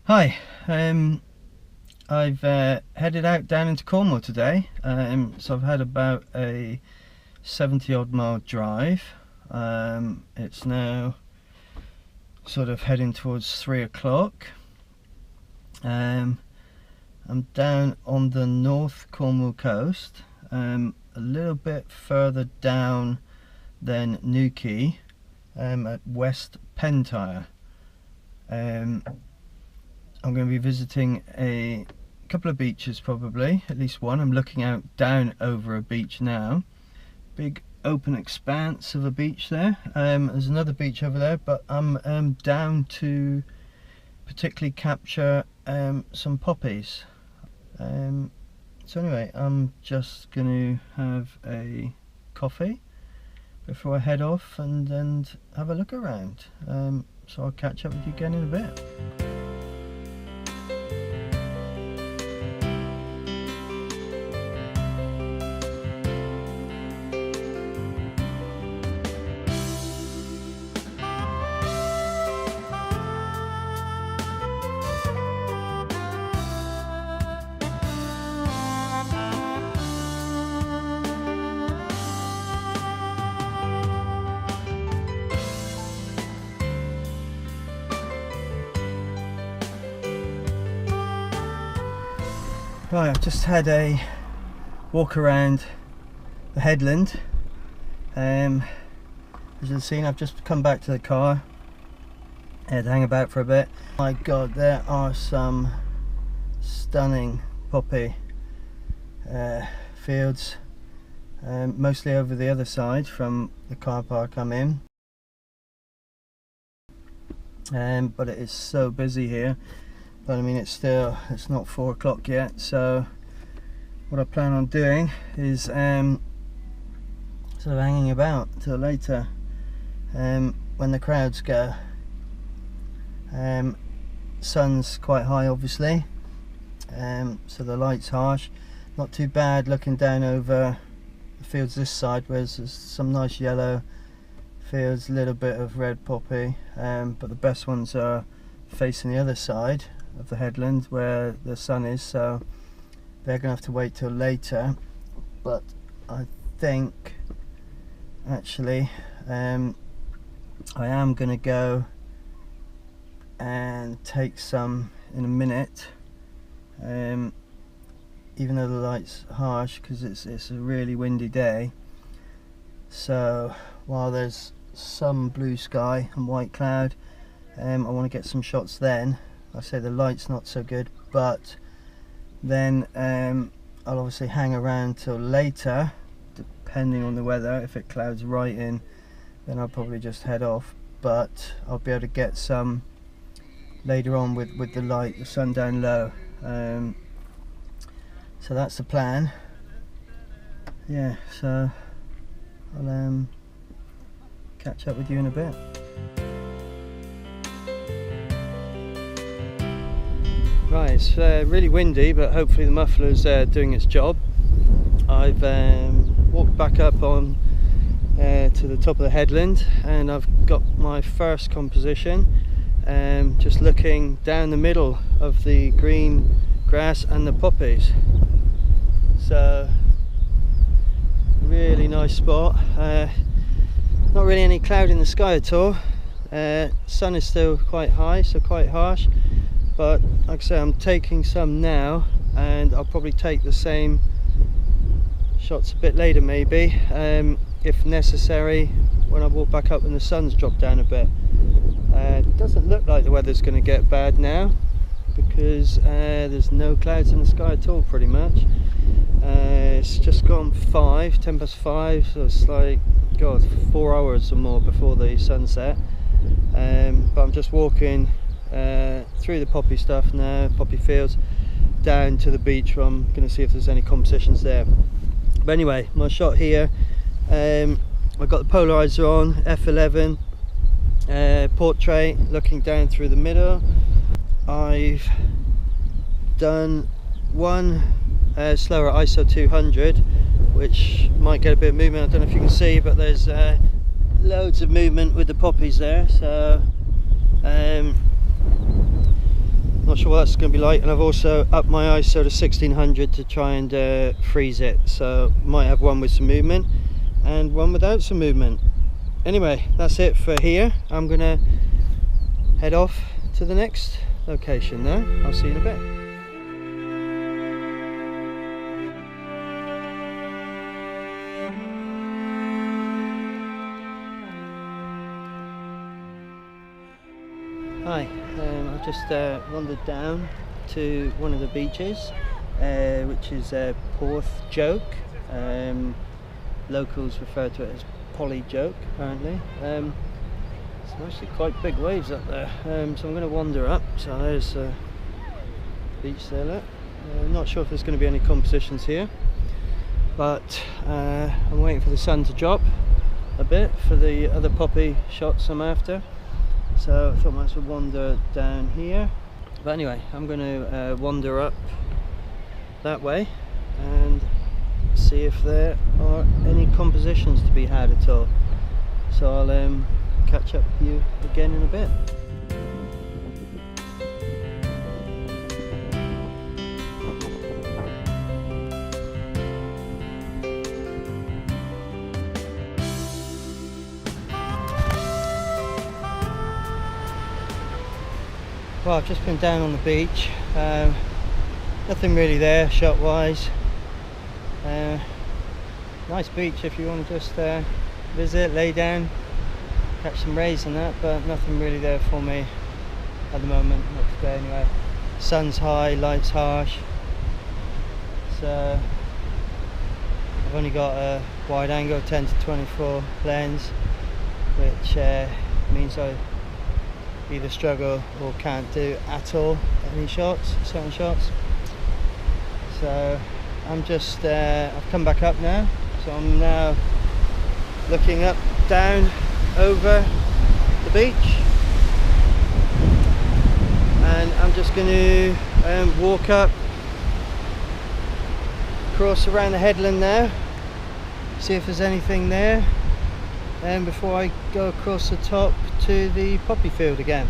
Hi, I've headed out down into Cornwall today. So I've had about a 70 odd mile drive. It's now sort of heading towards 3 o'clock. I'm down on the North Cornwall coast, a little bit further down than Newquay, at West Pentire. I'm going to be visiting a couple of beaches, probably, at least one. I'm looking out down over a beach now. Big open expanse of a beach there. There's another beach over there, but I'm down to particularly capture some poppies. So anyway, I'm just going to have a coffee before I head off and have a look around. So I'll catch up with you again in a bit. Right, I've just had a walk around the headland. As you've seen, I've just come back to the car. I had to hang about for a bit. My God, there are some stunning poppy fields, mostly over the other side from the car park I'm in. But it is so busy here. But I mean, it's not 4 o'clock yet, so what I plan on doing is sort of hanging about till later, when the crowds go. Sun's quite high, obviously, so the light's harsh. Not too bad looking down over the fields this side, whereas there's some nice yellow fields, a little bit of red poppy, but the best ones are facing the other side of the headland where the sun is, so they're gonna have to wait till later. But I think actually I am gonna go and take some in a minute, even though the light's harsh because it's a really windy day. So while there's some blue sky and white cloud, I want to get some shots then. I say the light's not so good, but then I'll obviously hang around till later, depending on the weather. If it clouds right in, then I'll probably just head off, but I'll be able to get some later on with the light, the sun down low. So that's the plan. Yeah, so I'll catch up with you in a bit. Right, it's really windy, but hopefully the muffler's doing its job. I've walked back up on to the top of the headland, and I've got my first composition, just looking down the middle of the green grass and the poppies. So really nice spot. Not really any cloud in the sky at all. Sun is still quite high, so quite harsh. But like I say, I'm taking some now, and I'll probably take the same shots a bit later maybe, if necessary, when I walk back up when the sun's dropped down a bit. It doesn't look like the weather's going to get bad now, because there's no clouds in the sky at all pretty much. It's just gone 10 past 5, so it's like, God, 4 hours or more before the sunset. But I'm just walking through the poppy stuff now, poppy fields, down to the beach where I'm going to see if there's any compositions there. But anyway, my shot here, I've got the polarizer on, f11, portrait, looking down through the middle. I've done one slower ISO 200, which might get a bit of movement. I don't know if you can see, but there's loads of movement with the poppies there, so Not sure what that's going to be like, and I've also upped my ISO to 1600 to try and freeze it, so might have one with some movement and one without some movement. Anyway, that's it for here. I'm gonna head off to the next location now. I'll see you in a bit. Hi, I've just wandered down to one of the beaches, which is Porth Joke. Locals refer to it as Polly Joke, apparently. It's actually quite big waves up there, so I'm going to wander up. So there's the beach there, look. Not sure if there's going to be any compositions here, but I'm waiting for the sun to drop a bit for the other poppy shots I'm after. So I thought I might as well wander down here. But anyway, I'm going to wander up that way and see if there are any compositions to be had at all. So I'll catch up with you again in a bit. Well, I've just been down on the beach, nothing really there shot wise. Nice beach if you want to just visit, lay down, catch some rays and that, but nothing really there for me at the moment, not today anyway. Sun's high, light's harsh, so I've only got a wide angle 10 to 24 lens, which means I either struggle or can't do at all any shots, certain shots. So I'm just I've come back up now, so I'm now looking up, down, over the beach, and I'm just going to walk up, cross around the headland now, see if there's anything there, and before I go across the top to the poppy field again.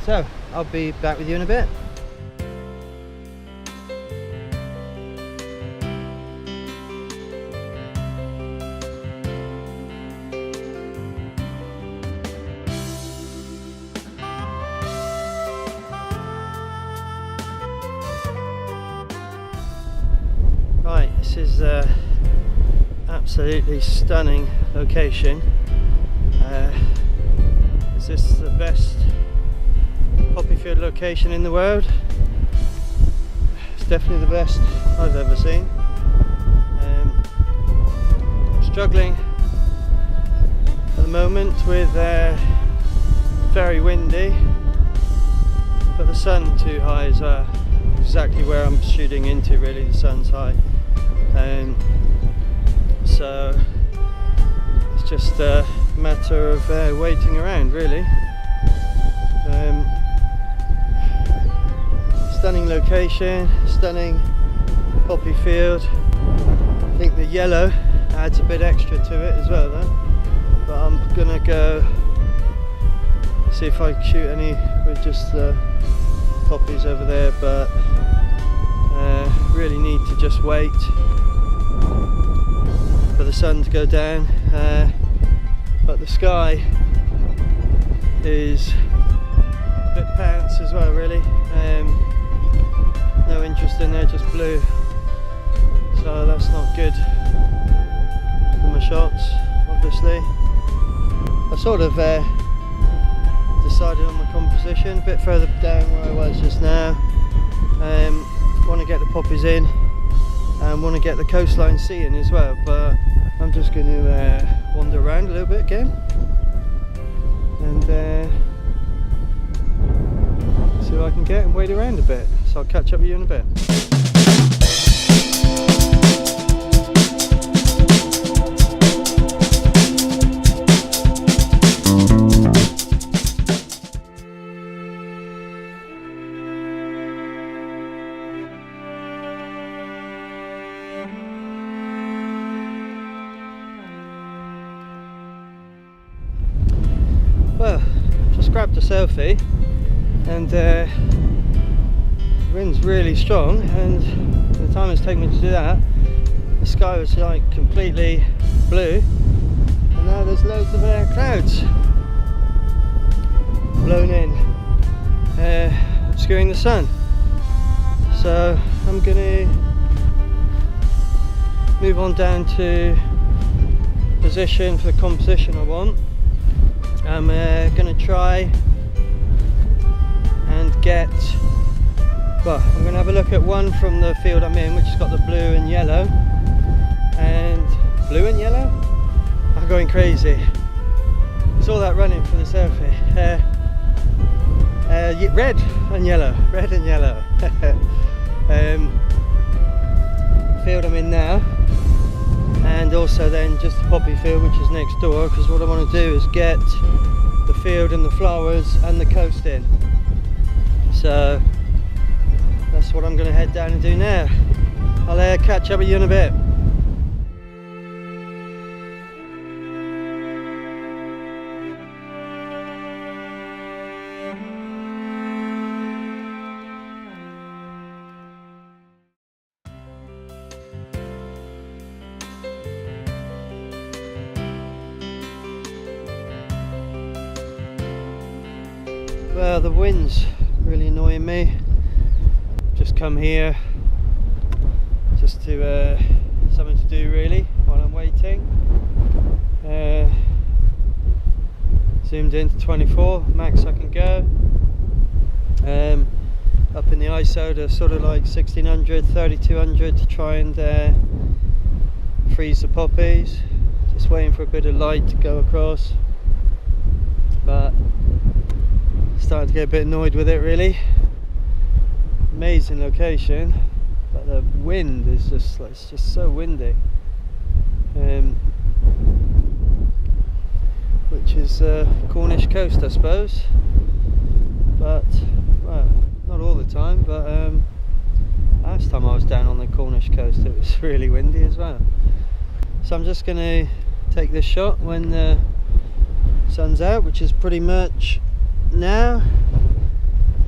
So I'll be back with you in a bit. Right, this is absolutely stunning location. Is this the best poppy field location in the world? It's definitely the best I've ever seen. Struggling at the moment with very windy, but the sun too high is exactly where I'm shooting into, really. The sun's high, so it's just a matter of waiting around, really. Stunning location, stunning poppy field. I think the yellow adds a bit extra to it as well though, but I'm gonna go see if I can shoot any with just the poppies over there, but really need to just wait for the sun to go down. But the sky is a bit pants as well, really. No interest in there, just blue, so that's not good for my shots, obviously. I sort of decided on my composition a bit further down where I was just now. Want to get the poppies in and want to get the coastline seeing as well, but I'm just going to wander around a little bit again and see what I can get and wait around a bit. So I'll catch up with you in a bit. Well, just grabbed a selfie and the wind's really strong, and the time it's taken me to do that, the sky was like completely blue, and now there's loads of clouds blown in, obscuring the sun. So I'm gonna move on down to position for the composition I want. I'm gonna try and get, well, I'm gonna have a look at one from the field I'm in, which has got the blue and yellow, and blue and yellow? I'm going crazy. It's all that running for the selfie. Red and yellow, red and yellow. Field I'm in now, and also then just the poppy field, which is next door, because what I want to do is get the field and the flowers and the coast in. So that's what I'm going to head down and do now. I'll catch up with you in a bit. Well, the wind's really annoying me. Just come here just to something to do really while I'm waiting. Zoomed in to 24, max I can go. Up in the ISO to sort of like 1600, 3200 to try and freeze the poppies. Just waiting for a bit of light to go across, but starting to get a bit annoyed with it really. Amazing location, but the wind is just like, it's just so windy, which is Cornish coast I suppose, but well, not all the time, but last time I was down on the Cornish coast it was really windy as well. So I'm just going to take this shot when the sun's out, which is pretty much now.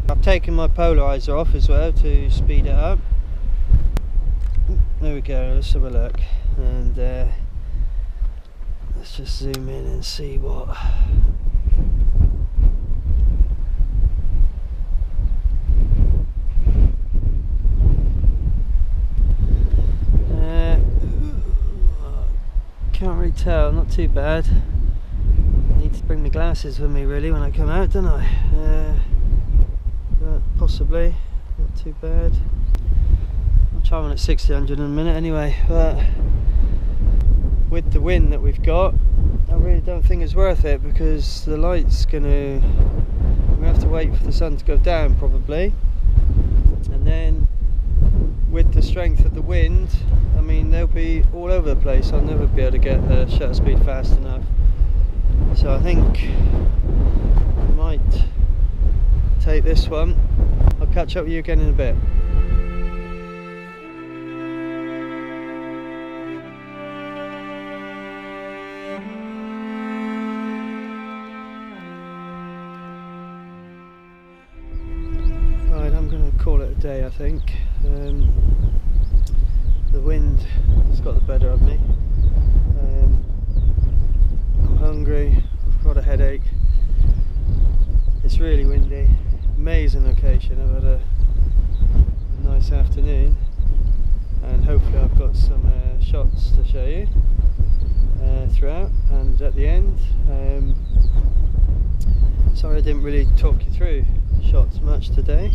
I've taken my polarizer off as well to speed it up. There we go, let's have a look, and let's just zoom in and see what can't really tell, not too bad. Need to bring my glasses with me really when I come out, don't I? But possibly not too bad. I'll try one at 1600 in a minute anyway, but with the wind that we've got, I really don't think it's worth it, because the light's gonna, we have to wait for the sun to go down probably, and then with the strength of the wind, I mean they'll be all over the place. I'll never be able to get the shutter speed fast enough. So I think I might take this one. I'll catch up with you again in a bit. Right, I'm going to call it a day I think. The wind has got the better of me. I'm hungry, I've got a headache, it's really windy. Amazing location. I've had a nice afternoon, and hopefully I've got some shots to show you throughout and at the end. Sorry I didn't really talk you through shots much today.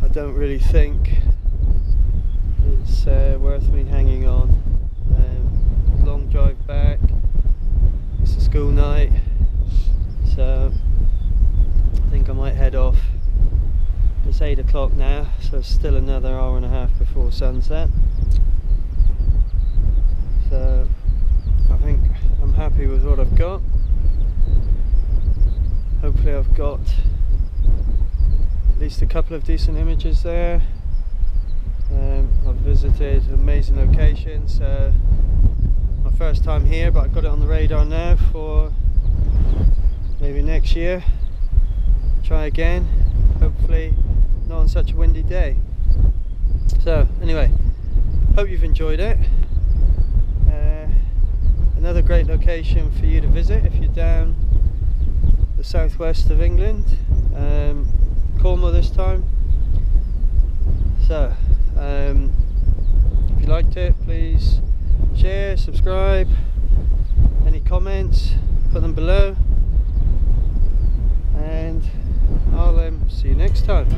I don't really think it's worth me hanging on. Long drive back, it's a school night, so I think I might head off. It's 8 o'clock now, so it's still another hour and a half before sunset. So I think I'm happy with what I've got. Hopefully I've got at least a couple of decent images there. I've visited an amazing location, so my first time here, but I've got it on the radar now for maybe next year. Try again. hopefully not on such a windy day. So anyway, hope you've enjoyed it. Another great location for you to visit if you're down the southwest of England, Cornwall this time. So if you liked it, please share, subscribe, any comments, put them below, and I'll see you next time.